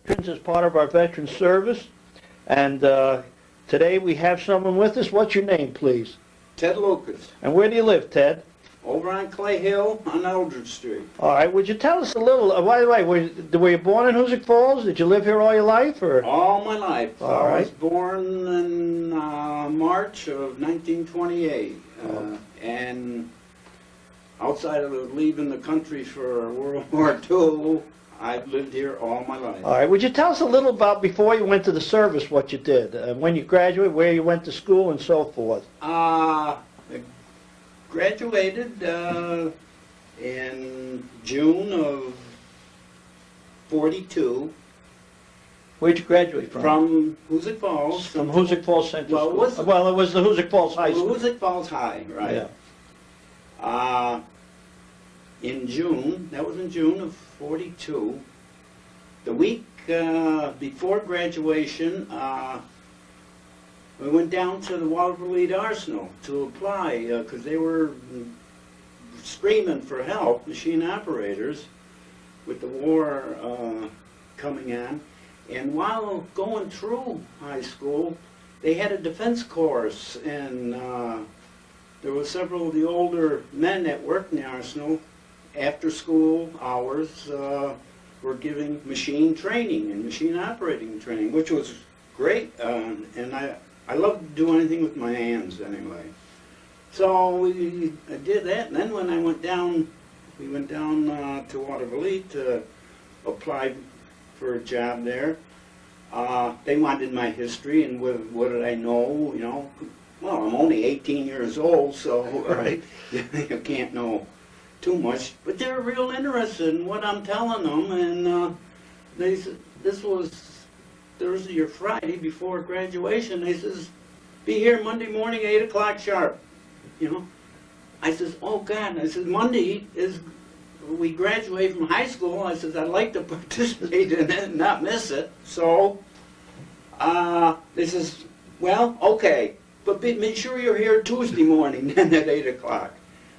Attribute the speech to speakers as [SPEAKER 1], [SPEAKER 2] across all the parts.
[SPEAKER 1] veterans as part of our veteran service. And today we have someone with us. What's your name, please?
[SPEAKER 2] Ted Lucas.
[SPEAKER 1] And where do you live, Ted?
[SPEAKER 2] Over on Clay Hill on Eldridge Street.
[SPEAKER 1] All right. Would you tell us a little, by the way, were you born in Hoosick Falls? Did you live here all your life? Or?
[SPEAKER 2] All my life.
[SPEAKER 1] All right.
[SPEAKER 2] I was born in March of 1928. And outside of leaving the country for World War II, I've lived here all my life.
[SPEAKER 1] All right. Would you tell us a little about, before you went to the service, what you did? When you graduated, where you went to school, and so forth?
[SPEAKER 2] I graduated in June of 42.
[SPEAKER 1] Where'd you graduate from?
[SPEAKER 2] From Hoosick Falls.
[SPEAKER 1] From Hoosick Falls Central
[SPEAKER 2] Well,
[SPEAKER 1] School. Well, it was the Hoosick Falls High School.
[SPEAKER 2] Hoosick Falls High, right.
[SPEAKER 1] Yeah.
[SPEAKER 2] In June, that was in June of 42, the week before graduation, we went down to the Waterville Arsenal to apply because they were screaming for help, machine operators, with the war coming on. And while going through high school, they had a defense course, and there were several of the older men that worked in the Arsenal. After school hours were giving machine training and machine operating training, which was great, and I love to do anything with my hands anyway. So I did that, and then when I went down, we went down to Waterville to apply for a job there. They wanted my history and what did I know, you know. Well, I'm only 18 years old, so
[SPEAKER 1] Right.
[SPEAKER 2] you can't know too much, but they're real interested in what I'm telling them, and they said, this was Thursday or Friday before graduation, they says, be here Monday morning, 8 o'clock sharp, you know. I says, oh God, I says, Monday is, we graduate from high school, I says, I'd like to participate in it and not miss it, so, they says, well, okay, but make sure you're here Tuesday morning then at 8 o'clock.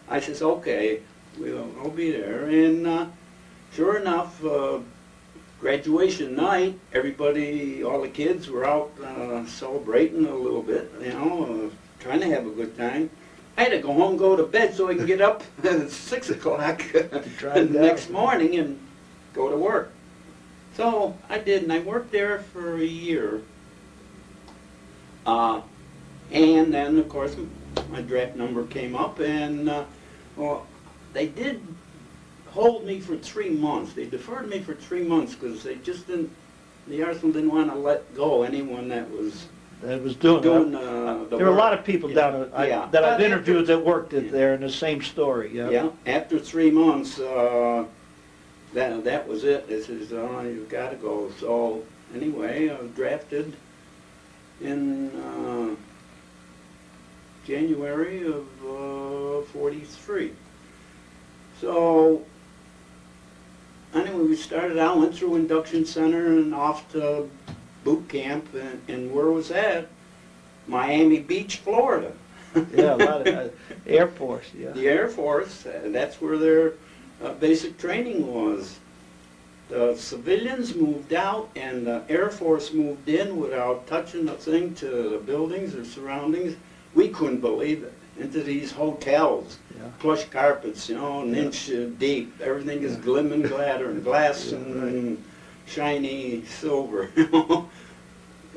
[SPEAKER 2] I says, okay. We'll be there, and sure enough, graduation night, everybody, all the kids were out celebrating a little bit, you know, trying to have a good time. I had to go home and go to bed so I can get up at 6 o'clock the next morning and go to work. So I did, and I worked there for a year. And then, of course, my draft number came up, and well, they did hold me for 3 months. They deferred me for 3 months because they just didn't, the Arsenal didn't want to let go anyone that was
[SPEAKER 1] doing
[SPEAKER 2] the
[SPEAKER 1] There were a
[SPEAKER 2] work.
[SPEAKER 1] lot of people down that I've interviewed that worked there in the same story. Yeah.
[SPEAKER 2] Yeah. After 3 months, that was it. They says, oh, you've got to go. So anyway, I was drafted in January of 43. So anyway, we started out, went through induction center and off to boot camp, and where was that? Miami Beach, Florida.
[SPEAKER 1] Yeah, a lot of Air Force, yeah.
[SPEAKER 2] The Air Force, that's where their basic training was. The civilians moved out and the Air Force moved in without touching a thing to the buildings or surroundings. We couldn't believe it. Into these hotels,
[SPEAKER 1] Yeah.
[SPEAKER 2] plush carpets, you know, an inch deep. Everything is glimming glitter and glass and shiny silver, you know.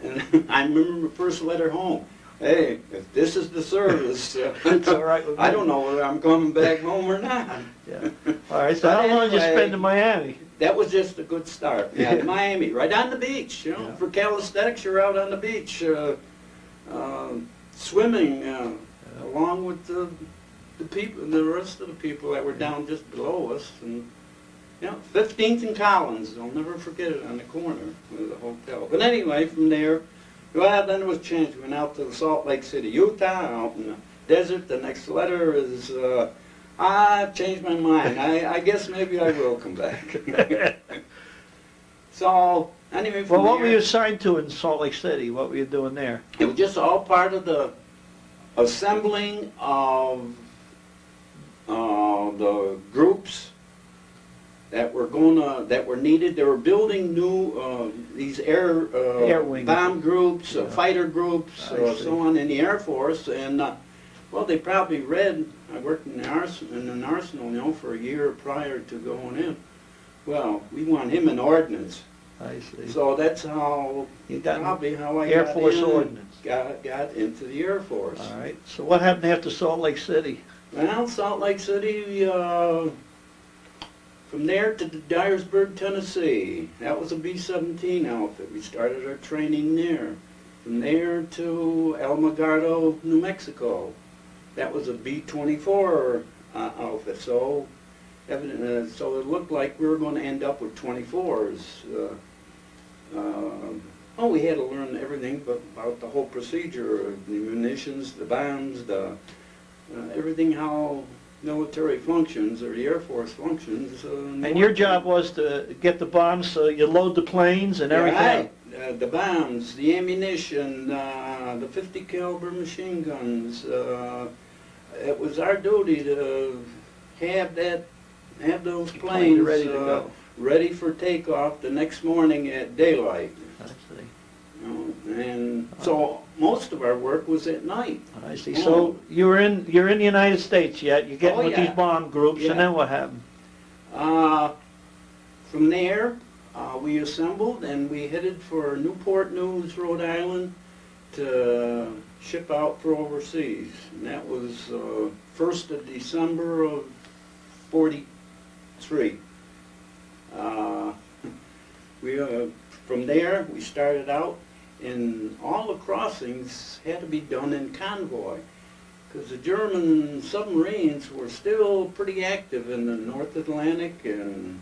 [SPEAKER 2] And I remember my first letter home. Hey, if this is the service,
[SPEAKER 1] It's all right with me.
[SPEAKER 2] I don't know whether I'm coming back home or not.
[SPEAKER 1] Yeah. All right, so how long did you spend in Miami?
[SPEAKER 2] That was just a good start. Yeah, Miami, right on the beach, you know.
[SPEAKER 1] Yeah.
[SPEAKER 2] For calisthenics, you're out on the beach, swimming, along with the people, the rest of the people that were down just below us, and you know, 15th and Collins. I'll never forget it, on the corner of the hotel. But anyway, from there, well, then it was changed. We went out to Salt Lake City, Utah, out in the desert. The next letter is, I've changed my mind. I guess maybe I will come back. So anyway, from
[SPEAKER 1] Well, what
[SPEAKER 2] there,
[SPEAKER 1] were you assigned to in Salt Lake City? What were you doing there?
[SPEAKER 2] it was just all part of the assembling of the groups that were needed. They were building new these
[SPEAKER 1] Air wing.
[SPEAKER 2] bomb groups,
[SPEAKER 1] Yeah.
[SPEAKER 2] fighter groups,
[SPEAKER 1] I see.
[SPEAKER 2] so on in the Air Force, and well, they probably read. I worked in an arsenal, for a year prior to going in. Well, we want him in ordnance,
[SPEAKER 1] I see.
[SPEAKER 2] so that's how
[SPEAKER 1] You got
[SPEAKER 2] probably how I
[SPEAKER 1] Air
[SPEAKER 2] got
[SPEAKER 1] Force
[SPEAKER 2] in,
[SPEAKER 1] ordnance.
[SPEAKER 2] got into the Air Force.
[SPEAKER 1] All right. So what happened after Salt Lake City?
[SPEAKER 2] Well, Salt Lake City, from there to Dyersburg, Tennessee. That was a B-17 outfit. We started our training there. From there to Alamogordo, New Mexico. That was a B-24 outfit. So, so it looked like we were going to end up with 24s. We had to learn everything about the whole procedure, the munitions, the bombs, everything how military functions or the Air Force functions.
[SPEAKER 1] And your job was to get the bombs, so you load the planes and everything.
[SPEAKER 2] Right. The bombs, the ammunition, the 50 caliber machine guns. It was our duty to have those planes
[SPEAKER 1] ready to go.
[SPEAKER 2] ready for takeoff the next morning at daylight.
[SPEAKER 1] I see.
[SPEAKER 2] And so most of our work was at night.
[SPEAKER 1] I see. So you're in the United States yet. You're getting
[SPEAKER 2] Oh,
[SPEAKER 1] with
[SPEAKER 2] yeah.
[SPEAKER 1] these bomb groups,
[SPEAKER 2] Yeah.
[SPEAKER 1] and then what happened?
[SPEAKER 2] From there, we assembled and we headed for Newport News, Rhode Island, to ship out for overseas. And that was 1st of December of '43. From there, we started out, and all the crossings had to be done in convoy, because the German submarines were still pretty active in the North Atlantic and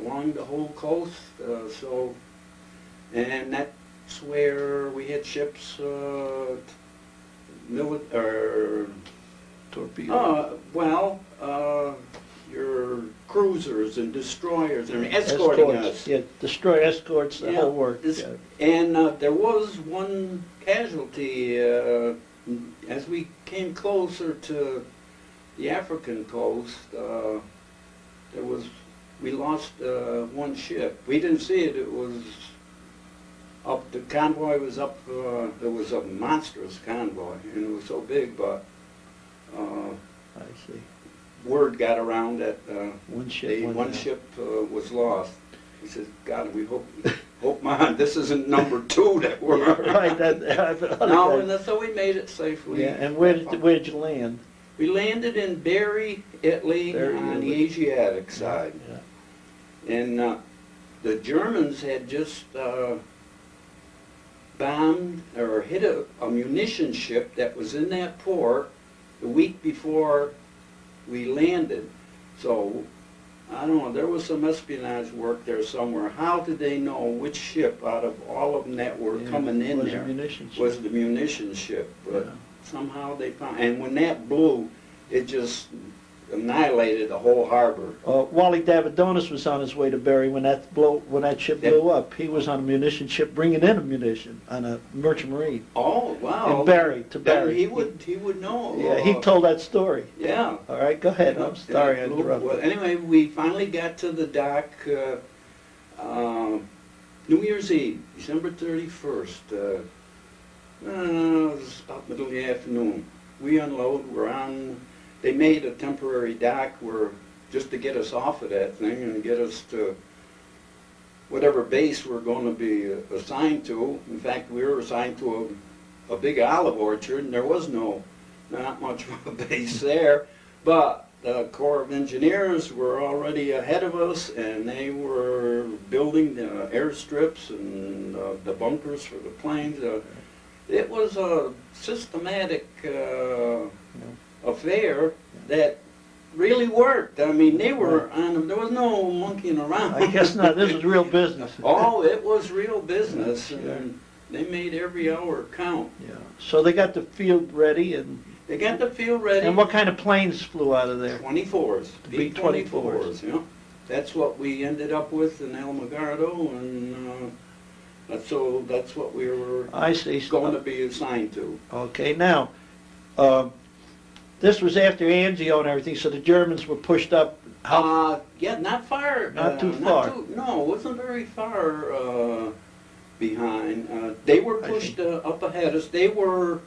[SPEAKER 2] along the whole coast. And that's where we had ships,
[SPEAKER 1] Torpedo.
[SPEAKER 2] Your cruisers and destroyers and escorting us.
[SPEAKER 1] Yeah, destroy escorts, the
[SPEAKER 2] Yeah,
[SPEAKER 1] whole work.
[SPEAKER 2] this-
[SPEAKER 1] Yeah.
[SPEAKER 2] And there was one casualty as we came closer to the African coast. We lost one ship. We didn't see it. It was up. The convoy was up. It was a monstrous convoy, and it was so big. But
[SPEAKER 1] I see.
[SPEAKER 2] word got around that
[SPEAKER 1] One ship.
[SPEAKER 2] one ship was lost. He says, "God, we hope, man, this isn't number 2 that we're."
[SPEAKER 1] Yeah, right.
[SPEAKER 2] No, and so we made it safely.
[SPEAKER 1] Yeah. And where did you land?
[SPEAKER 2] We landed in Bari, Italy, on the Asiatic side.
[SPEAKER 1] Yeah.
[SPEAKER 2] And the Germans had just bombed or hit a munition ship that was in that port the week before we landed. So, I don't know, there was some espionage work there somewhere. How did they know which ship out of all of them that were coming in
[SPEAKER 1] was
[SPEAKER 2] there
[SPEAKER 1] a munition ship.
[SPEAKER 2] was the munition ship? But
[SPEAKER 1] Yeah.
[SPEAKER 2] somehow they found, and when that blew, it just annihilated the whole harbor.
[SPEAKER 1] Wally Davidonis was on his way to Bari when that ship blew up. He was on a munition ship bringing in ammunition on a merchant marine.
[SPEAKER 2] Oh, wow.
[SPEAKER 1] In Bari, to
[SPEAKER 2] Then
[SPEAKER 1] Bari.
[SPEAKER 2] he would know.
[SPEAKER 1] Yeah, he told that story.
[SPEAKER 2] Yeah.
[SPEAKER 1] All right, go ahead. I'm sorry I
[SPEAKER 2] Well,
[SPEAKER 1] interrupted.
[SPEAKER 2] anyway, we finally got to the dock New Year's Eve, December 31st. It was about middle of the afternoon. We unload, they made a temporary dock just to get us off of that thing and get us to whatever base we're going to be assigned to. In fact, we were assigned to a big olive orchard, and there was not much of a base there. But the Corps of Engineers were already ahead of us, and they were building the airstrips and the bunkers for the planes. It was a systematic affair that really worked. I mean, they were on. There was no monkeying around.
[SPEAKER 1] I guess not. This is real business.
[SPEAKER 2] Oh, it was real business,
[SPEAKER 1] Yeah,
[SPEAKER 2] and they made every hour count.
[SPEAKER 1] Yeah. So they got the field ready, and
[SPEAKER 2] They got the field ready.
[SPEAKER 1] what kind of planes flew out of there?
[SPEAKER 2] 24s,
[SPEAKER 1] B-24s.
[SPEAKER 2] B-24s, yeah. That's what we ended up with in Alamogordo, and so that's what we were
[SPEAKER 1] I see.
[SPEAKER 2] going to be assigned to.
[SPEAKER 1] Okay, now, This was after Anzio and everything, so the Germans were pushed up.
[SPEAKER 2] Yeah, not far.
[SPEAKER 1] Not too far.
[SPEAKER 2] No, it wasn't very far behind. They were pushed up ahead of us. They were,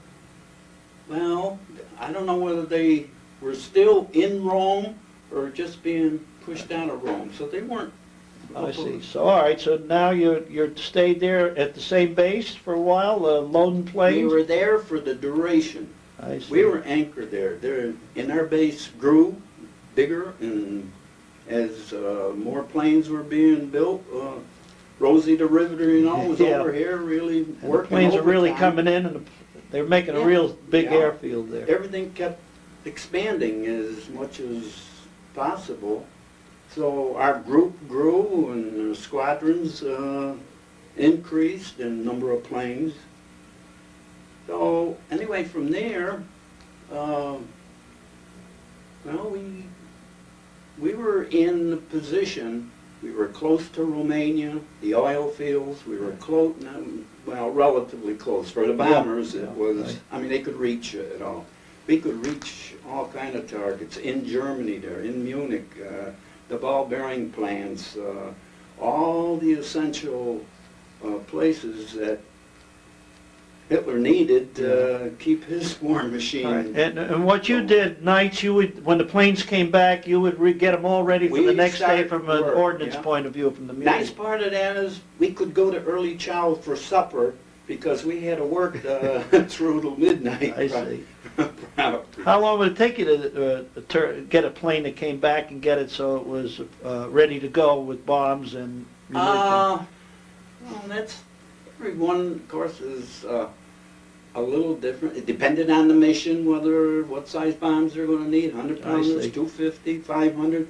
[SPEAKER 2] well, I don't know whether they were still in Rome or just being pushed out of Rome. So they weren't.
[SPEAKER 1] I see. So all right. So now you're stayed there at the same base for a while, loading planes.
[SPEAKER 2] We were there for the duration.
[SPEAKER 1] I see.
[SPEAKER 2] We were anchored there. And our base grew bigger, and as more planes were being built, Rosie the Riveter, you know, was over here really
[SPEAKER 1] and
[SPEAKER 2] working.
[SPEAKER 1] The planes are really
[SPEAKER 2] overtime.
[SPEAKER 1] coming in, and they're making a real big airfield there.
[SPEAKER 2] Everything kept expanding as much as possible. So our group grew, and the squadrons increased in number of planes. So anyway, from there, well, we were in the position. We were close to Romania, the oil fields. We were close, well, relatively close. For the bombers, it was. Right. I mean, they could reach it all. We could reach all kind of targets in Germany, there, in Munich. The ball bearing plants, all the essential places that Hitler needed to keep his war machine.
[SPEAKER 1] Right. And what you did nights, you would, when the planes came back, you would get them all ready for the next day from an ordnance point of view from the Munich.
[SPEAKER 2] Nice part of that is we could go to early chow for supper because we had to work through till midnight.
[SPEAKER 1] I see. How long would it take you to get a plane that came back and get it so it was ready to go with bombs and munitions?
[SPEAKER 2] Well, that's, every one, of course, is a little different. It depended on the mission, what size bombs they're going to need, 100 pounders, 250, 500.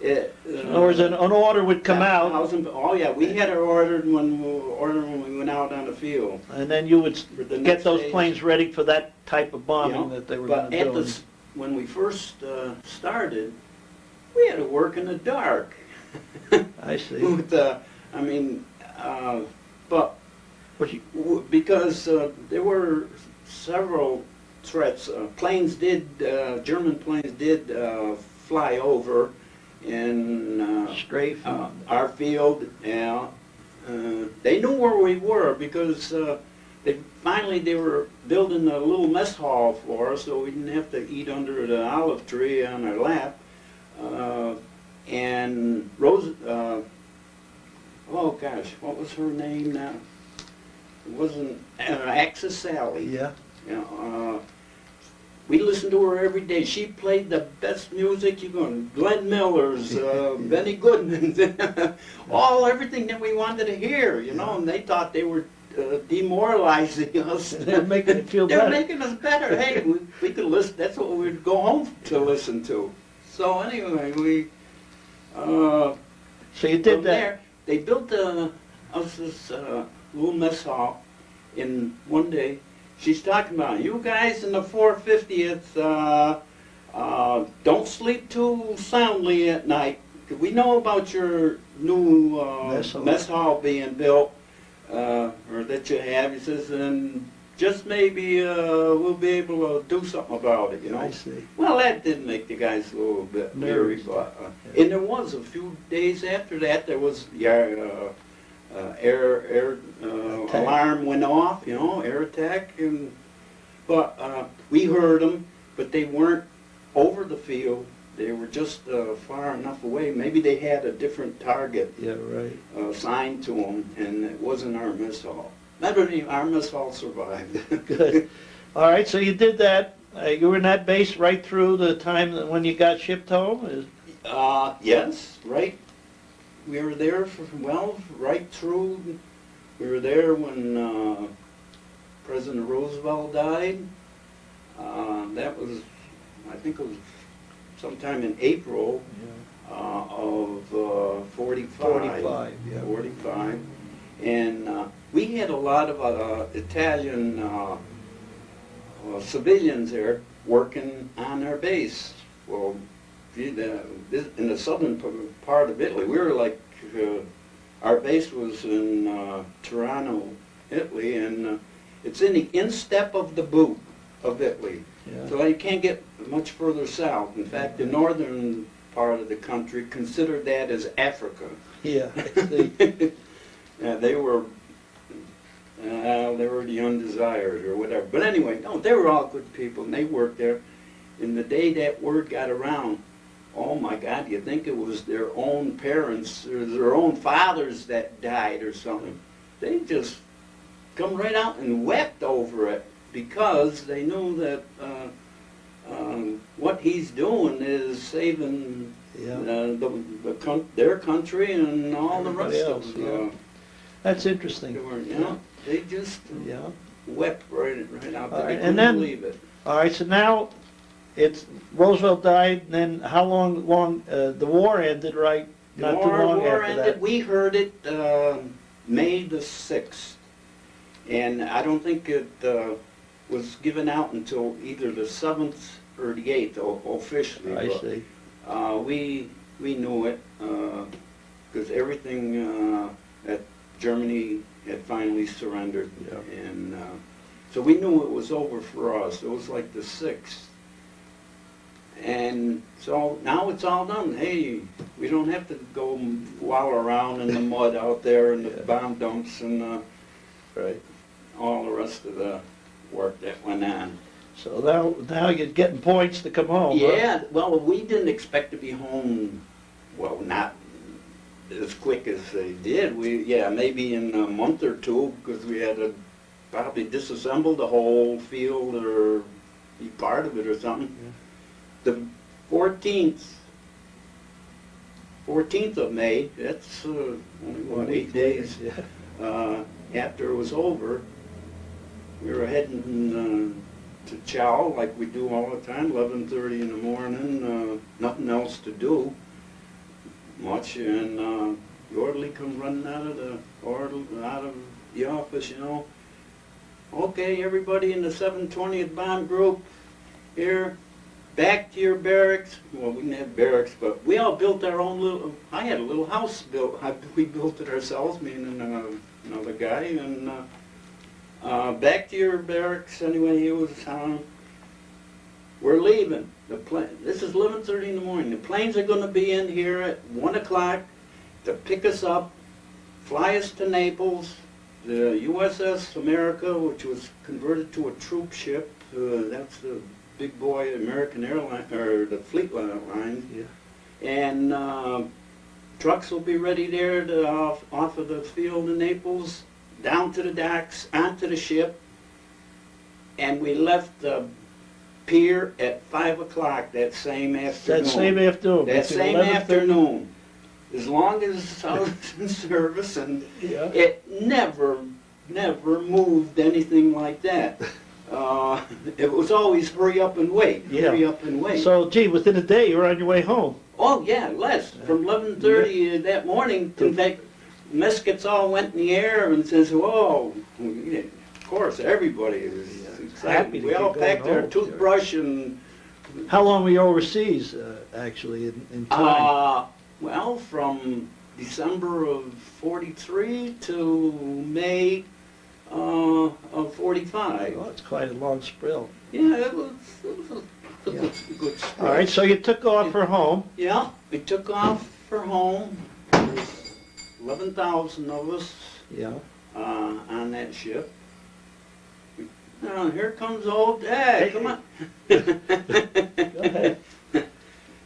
[SPEAKER 1] In other words, an order would come out.
[SPEAKER 2] Oh yeah, we had it ordered when we went out on the field.
[SPEAKER 1] And then you would get those planes ready for that type of bombing that they were going to do.
[SPEAKER 2] But when we first started, we had to work in the dark.
[SPEAKER 1] I see.
[SPEAKER 2] I mean, but because there were several threats. German planes did fly over in
[SPEAKER 1] strafe
[SPEAKER 2] our field. Yeah, they knew where we were because they were building a little mess hall for us, so we didn't have to eat under the olive tree on our lap. And Rose, oh gosh, what was her name now? It wasn't Axis Sally.
[SPEAKER 1] Yeah.
[SPEAKER 2] You know, we listened to her every day. She played the best music. You going Glenn Miller's, Benny Goodman's, everything that we wanted to hear. You know, and they thought they were demoralizing us.
[SPEAKER 1] They're making it feel
[SPEAKER 2] They're
[SPEAKER 1] better.
[SPEAKER 2] making us better. Hey, we could listen. That's what we'd go home to listen to. So anyway, we.
[SPEAKER 1] So you did that.
[SPEAKER 2] There, they built us this little mess hall in one day. She's talking about, you guys in the 450th, don't sleep too soundly at night. We know about your new mess hall being built, or that you have. He says, and just maybe we'll be able to do something about it, you know.
[SPEAKER 1] I see.
[SPEAKER 2] Well, that did make the guys a little bit leery, but and there was a few days after that, there was air alarm went off, you know, air attack, but we heard them, but they weren't over the field. They were just far enough away. Maybe they had a different target assigned to them, and it wasn't our mess hall. Our mess hall survived.
[SPEAKER 1] Good. All right, so you did that. You were in that base right through the time when you got shipped home?
[SPEAKER 2] Yes, right. We were there right through. We were there when President Roosevelt died. That was, I think it was sometime in April of 45.
[SPEAKER 1] 45, yeah.
[SPEAKER 2] 45. And we had a lot of Italian civilians there working on our base. Well, in the southern part of Italy, we were like, our base was in Tirano, Italy, and it's in the instep of the boot of Italy.
[SPEAKER 1] Yeah.
[SPEAKER 2] So you can't get much further south. In fact, the northern part of the country considered that as Africa.
[SPEAKER 1] Yeah. I see.
[SPEAKER 2] Yeah, they were the undesired or whatever. But anyway, no, they were all good people, and they worked there. And the day that word got around, oh my God, you think it was their own parents or their own fathers that died or something. They just come right out and wept over it because they knew that what he's doing is saving
[SPEAKER 1] Yeah.
[SPEAKER 2] their country and all the
[SPEAKER 1] Everybody
[SPEAKER 2] rest
[SPEAKER 1] else,
[SPEAKER 2] of
[SPEAKER 1] yeah.
[SPEAKER 2] them.
[SPEAKER 1] That's interesting.
[SPEAKER 2] They just
[SPEAKER 1] Yeah.
[SPEAKER 2] wept right out
[SPEAKER 1] All
[SPEAKER 2] there.
[SPEAKER 1] right,
[SPEAKER 2] They
[SPEAKER 1] and
[SPEAKER 2] couldn't
[SPEAKER 1] then-
[SPEAKER 2] believe it.
[SPEAKER 1] All right, so now it's Roosevelt died, and then how long the war ended, right?
[SPEAKER 2] The
[SPEAKER 1] Not too long
[SPEAKER 2] war
[SPEAKER 1] after
[SPEAKER 2] ended.
[SPEAKER 1] that.
[SPEAKER 2] We heard it May the 6th, and I don't think it was given out until either the 7th or the 8th officially.
[SPEAKER 1] I
[SPEAKER 2] but,
[SPEAKER 1] see.
[SPEAKER 2] we knew it because everything that Germany had finally surrendered,
[SPEAKER 1] Yeah.
[SPEAKER 2] and so we knew it was over for us. It was like the 6th. And so now it's all done. Hey, we don't have to go wallow around in the mud out there in the
[SPEAKER 1] Yeah.
[SPEAKER 2] bomb dumps and
[SPEAKER 1] Right.
[SPEAKER 2] all the rest of the work that went on.
[SPEAKER 1] So now you're getting points to come home. huh?
[SPEAKER 2] Yeah, well, we didn't expect to be home, well, not as quick as they did. Maybe in a month or two, because we had to probably disassemble the whole field or be part of it or something. The 14th of May, that's only, what, 8 days
[SPEAKER 1] Yeah.
[SPEAKER 2] after it was over, we were heading to chow like we do all the time, 11:30 in the morning, nothing else to do much, and the orderly comes running out of the office, you know. Okay, everybody in the 720th Bomb Group here, back to your barracks. Well, we didn't have barracks, but we all built our own little, I had a little house built. We built it ourselves, me and another guy, and back to your barracks. Anyway, he was, we're leaving. This is 11:30 in the morning. The planes are going to be in here at 1 o'clock to pick us up, fly us to Naples. The USS America, which was converted to a troop ship, that's the big boy American airline, or the fleet line.
[SPEAKER 1] Yeah.
[SPEAKER 2] And trucks will be ready there off of the field in Naples, down to the docks, onto the ship. And we left the pier at 5 o'clock that same afternoon.
[SPEAKER 1] That same afternoon.
[SPEAKER 2] That
[SPEAKER 1] between
[SPEAKER 2] same
[SPEAKER 1] 11:30
[SPEAKER 2] afternoon. As long as I was in service, and
[SPEAKER 1] Yeah.
[SPEAKER 2] it never moved anything like that. It was always hurry up and wait,
[SPEAKER 1] Yeah.
[SPEAKER 2] hurry up and wait.
[SPEAKER 1] So, gee, within a day you were on your way home.
[SPEAKER 2] Oh yeah, less. From 11:30 that morning, muskets all went in the air and says, whoa, of course everybody was excited.
[SPEAKER 1] Happy to
[SPEAKER 2] We all
[SPEAKER 1] get going
[SPEAKER 2] packed our
[SPEAKER 1] home.
[SPEAKER 2] toothbrush and
[SPEAKER 1] How long were you overseas, actually, in time?
[SPEAKER 2] well, from December of 43 to May of 45.
[SPEAKER 1] Oh, it's quite a long spell.
[SPEAKER 2] Yeah, it was a good spell.
[SPEAKER 1] All right, so you took off for home.
[SPEAKER 2] Yeah, we took off for home. There's 11,000 of us
[SPEAKER 1] Yeah.
[SPEAKER 2] on that ship. Now, here comes old Dad, come on.
[SPEAKER 1] Go ahead.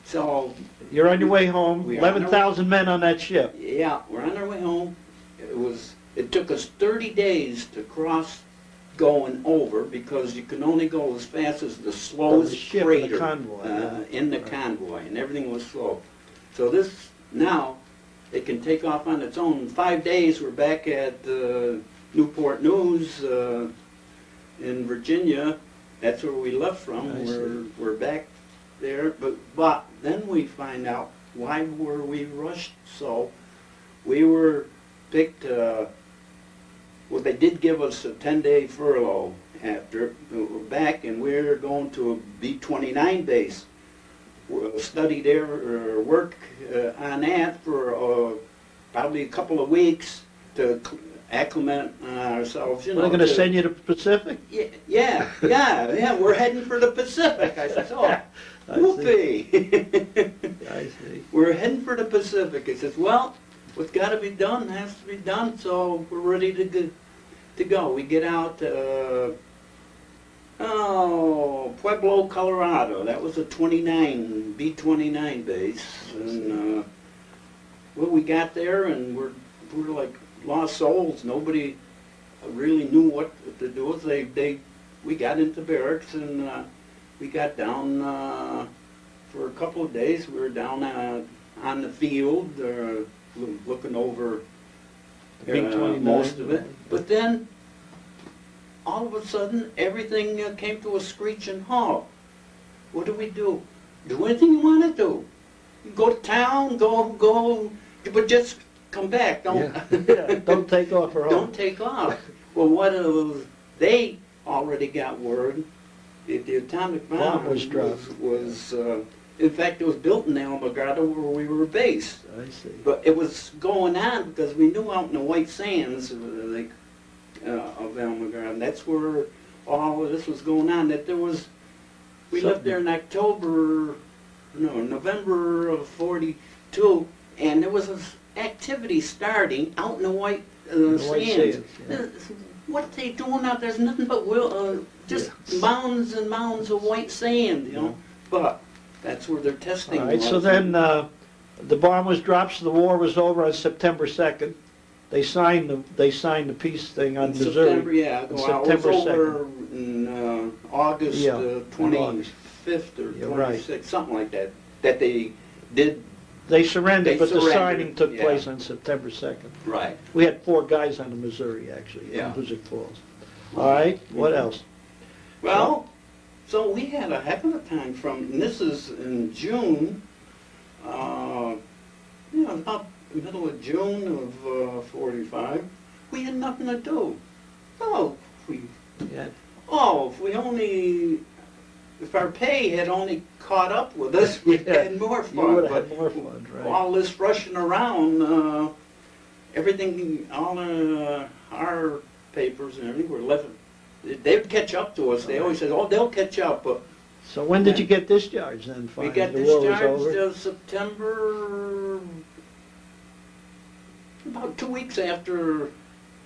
[SPEAKER 2] So,
[SPEAKER 1] You're on your way home.
[SPEAKER 2] We are on our
[SPEAKER 1] 11,000 men on that ship.
[SPEAKER 2] yeah, we're on our way home. It took us 30 days to cross going over because you can only go as fast as the slowest
[SPEAKER 1] ship and
[SPEAKER 2] freighter
[SPEAKER 1] the convoy, yeah.
[SPEAKER 2] in the convoy, and everything was slow. So this, now, it can take off on its own. In 5 days, we're back at Newport News in Virginia. That's where we left from.
[SPEAKER 1] I see.
[SPEAKER 2] We're back there, but then we find out why were we rushed so. We were picked, well, they did give us a 10-day furlough after. We're back and we're going to a B-29 base. We'll study there or work on that for probably a couple of weeks to acclimate ourselves, you know.
[SPEAKER 1] They're gonna send you to Pacific?
[SPEAKER 2] Yeah, we're heading for the Pacific. I said, oh, whoopee.
[SPEAKER 1] I see.
[SPEAKER 2] We're heading for the Pacific. He says, well, what's got to be done has to be done, so we're ready to go. We get out, Pueblo, Colorado. That was a B-29 base. And, well, we got there, and we're like lost souls. Nobody really knew what to do. We got into barracks, and we got down for a couple of days. We were down on the field, looking over most of it. But then, all of a sudden, everything came to a screeching halt. What do we do? Do anything you want to do. You go to town, go, but just come back. Don't
[SPEAKER 1] Don't take off or
[SPEAKER 2] don't take off. Well, they already got word. The atomic bomb
[SPEAKER 1] was dropped.
[SPEAKER 2] In fact, it was built in Alamogordo where we were based.
[SPEAKER 1] I see.
[SPEAKER 2] But it was going on because we knew out in the white sands of Alamogordo, and that's where all of this was going on. That there was, we lived there in November of '42, and there was this activity starting out in the white sands. What they doing out there's nothing but just mounds and mounds of white sand, you know. But that's where they're testing.
[SPEAKER 1] All right, so then the bomb was dropped, so the war was over on September 2nd. They signed the peace thing on Missouri.
[SPEAKER 2] September, yeah.
[SPEAKER 1] On
[SPEAKER 2] September
[SPEAKER 1] September
[SPEAKER 2] 2nd. In August 25th or 26th, something like that. That they did.
[SPEAKER 1] They surrendered, but the
[SPEAKER 2] surrendered,
[SPEAKER 1] signing took place on September 2nd.
[SPEAKER 2] Right.
[SPEAKER 1] We had 4 guys on the Missouri, actually, in Hoosick Falls. All right, what else?
[SPEAKER 2] Well, so we had a heck of a time and this is in June, about the middle of June of '45. We had nothing to do. If our pay had only caught up with us, we had more fun.
[SPEAKER 1] You would have had more fun, right?
[SPEAKER 2] All this rushing around, everything, all our papers and everything were left. They'd catch up to us. They always said, "Oh, they'll catch up." But
[SPEAKER 1] so when did you get discharged then? Finally?
[SPEAKER 2] We got discharged September, about 2 weeks after.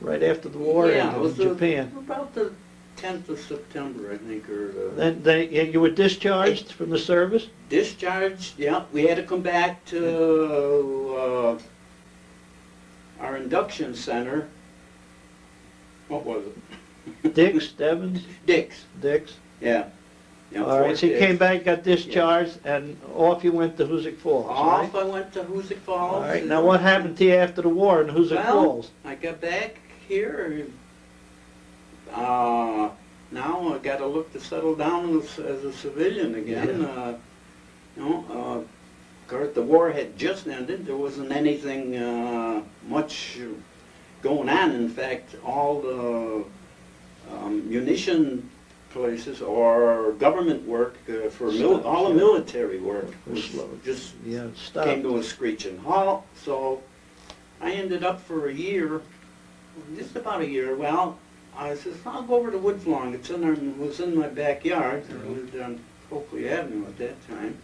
[SPEAKER 1] Right after the war ended
[SPEAKER 2] it was
[SPEAKER 1] in Japan.
[SPEAKER 2] About the 10th of September, I think, or.
[SPEAKER 1] Then you were discharged from the service?
[SPEAKER 2] Discharged, yeah. We had to come back to our induction center. What was it?
[SPEAKER 1] Dix, Devens?
[SPEAKER 2] Dix.
[SPEAKER 1] Yeah.
[SPEAKER 2] Yeah,
[SPEAKER 1] all right, so you came back, got discharged, and off you went to Hoosick Falls,
[SPEAKER 2] Off I went to Hoosick Falls.
[SPEAKER 1] All right, now what happened to you after the war in Hoosick Falls?
[SPEAKER 2] I got back here. Now I got to look to settle down as a civilian again. Of course, the war had just ended. There wasn't anything much going on. In fact, all the munition places or government work for all the military work was just came to a screeching halt. So I ended up for a year, just about a year. Well, I said, I'll go over to Woodflawn. It was in my backyard. I lived on Coakley Avenue at that time.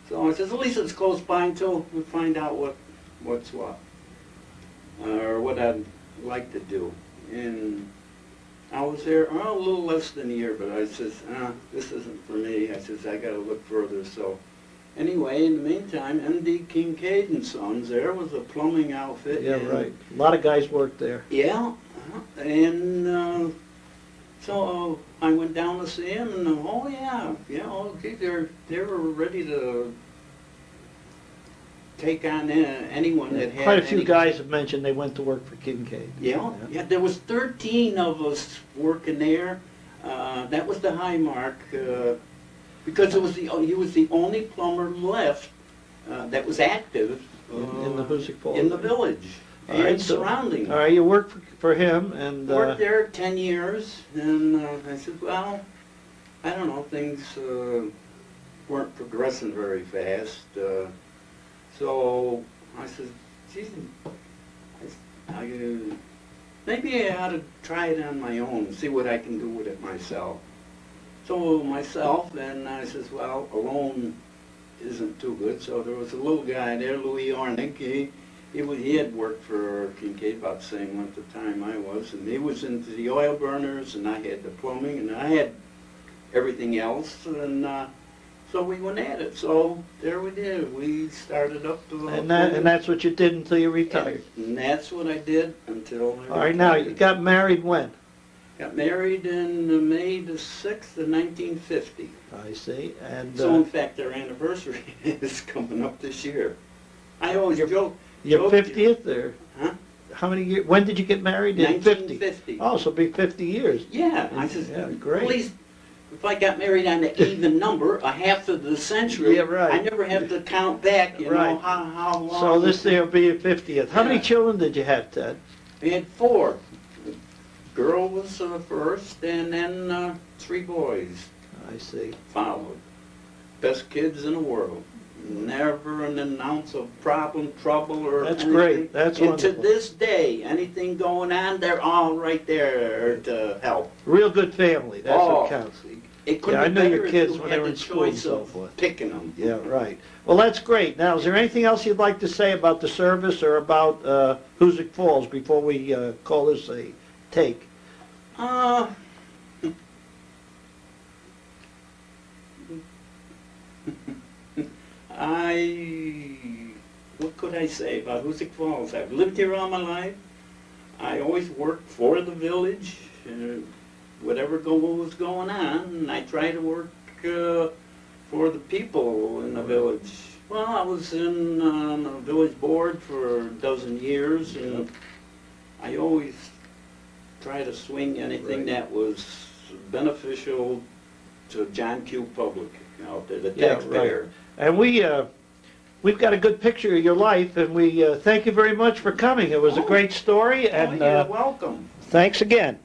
[SPEAKER 2] So I said, at least it's close by until we find out what's what, or what I'd like to do. And I was there a little less than a year, but I says, this isn't for me. I says, I got to look further. So anyway, in the meantime, M.D. Kincaid and Sons, there was a plumbing outfit.
[SPEAKER 1] Yeah, right. A lot of guys worked there.
[SPEAKER 2] Yeah, and so I went down to see him, and okay, they were ready to take on anyone that had.
[SPEAKER 1] Quite a few guys have mentioned they went to work for Kincaid.
[SPEAKER 2] Yeah. There was 13 of us working there. That was the high mark because he was the only plumber left that was active
[SPEAKER 1] in the Hoosick Falls,
[SPEAKER 2] in the village and surrounding.
[SPEAKER 1] All right, you worked for him and
[SPEAKER 2] worked there 10 years, and I said, well, I don't know, things weren't progressing very fast. So I said, geez, maybe I ought to try it on my own, see what I can do with it myself. So myself, and I says, well, alone isn't too good. So there was a little guy there, Louis Ornick. He had worked for Kincaid about the same length of time I was, and he was into the oil burners, and I had the plumbing, and I had everything else, and so we went at it. So there we did. We started up the
[SPEAKER 1] And that's what you did until you retired.
[SPEAKER 2] And that's what I did until I
[SPEAKER 1] All right, now you got married when?
[SPEAKER 2] got married in May the 6th of 1950.
[SPEAKER 1] I see. And
[SPEAKER 2] So in fact, our anniversary is coming up this year. I always joke.
[SPEAKER 1] your
[SPEAKER 2] joke-
[SPEAKER 1] 50th, or
[SPEAKER 2] Huh?
[SPEAKER 1] how many years? When did you get married? In 50.
[SPEAKER 2] 1950.
[SPEAKER 1] Oh, so it'll be 50 years.
[SPEAKER 2] Yeah, I said,
[SPEAKER 1] Yeah, great.
[SPEAKER 2] at least if I got married on an even number, a half of the century,
[SPEAKER 1] Yeah, right.
[SPEAKER 2] I never have to count back, you know,
[SPEAKER 1] Right.
[SPEAKER 2] how long.
[SPEAKER 1] So this year will be your 50th. How many
[SPEAKER 2] Yeah.
[SPEAKER 1] children did you have, Ted?
[SPEAKER 2] We had 4. Girl was first, and then 3 boys
[SPEAKER 1] I see.
[SPEAKER 2] followed. Best kids in the world. Never an ounce of problem, trouble, or
[SPEAKER 1] That's
[SPEAKER 2] anything.
[SPEAKER 1] great. That's
[SPEAKER 2] and
[SPEAKER 1] wonderful.
[SPEAKER 2] to this day, anything going on, they're all right there to help.
[SPEAKER 1] Real good family. That's
[SPEAKER 2] Oh.
[SPEAKER 1] what counts.
[SPEAKER 2] It couldn't
[SPEAKER 1] Yeah, I
[SPEAKER 2] be
[SPEAKER 1] know your
[SPEAKER 2] better if
[SPEAKER 1] kids
[SPEAKER 2] you
[SPEAKER 1] when
[SPEAKER 2] had
[SPEAKER 1] they were
[SPEAKER 2] the
[SPEAKER 1] in school and
[SPEAKER 2] choice
[SPEAKER 1] so
[SPEAKER 2] of
[SPEAKER 1] forth.
[SPEAKER 2] Picking them.
[SPEAKER 1] Yeah, right. Well, that's great. Now, is there anything else you'd like to say about the service or about Hoosick Falls before we call this a take?
[SPEAKER 2] What could I say about Hoosick Falls? I've lived here all my life. I always worked for the village, whatever was going on, and I try to work for the people in the village. Well, I was in the village board for a dozen years, and I always try to swing anything
[SPEAKER 1] Right.
[SPEAKER 2] that was beneficial to John Q. Public out there, the
[SPEAKER 1] Yeah,
[SPEAKER 2] taxpayer.
[SPEAKER 1] And we've got a good picture of your life, and we thank you very much for coming. It was a
[SPEAKER 2] Oh.
[SPEAKER 1] great story,
[SPEAKER 2] Oh,
[SPEAKER 1] and
[SPEAKER 2] you're welcome.
[SPEAKER 1] thanks again.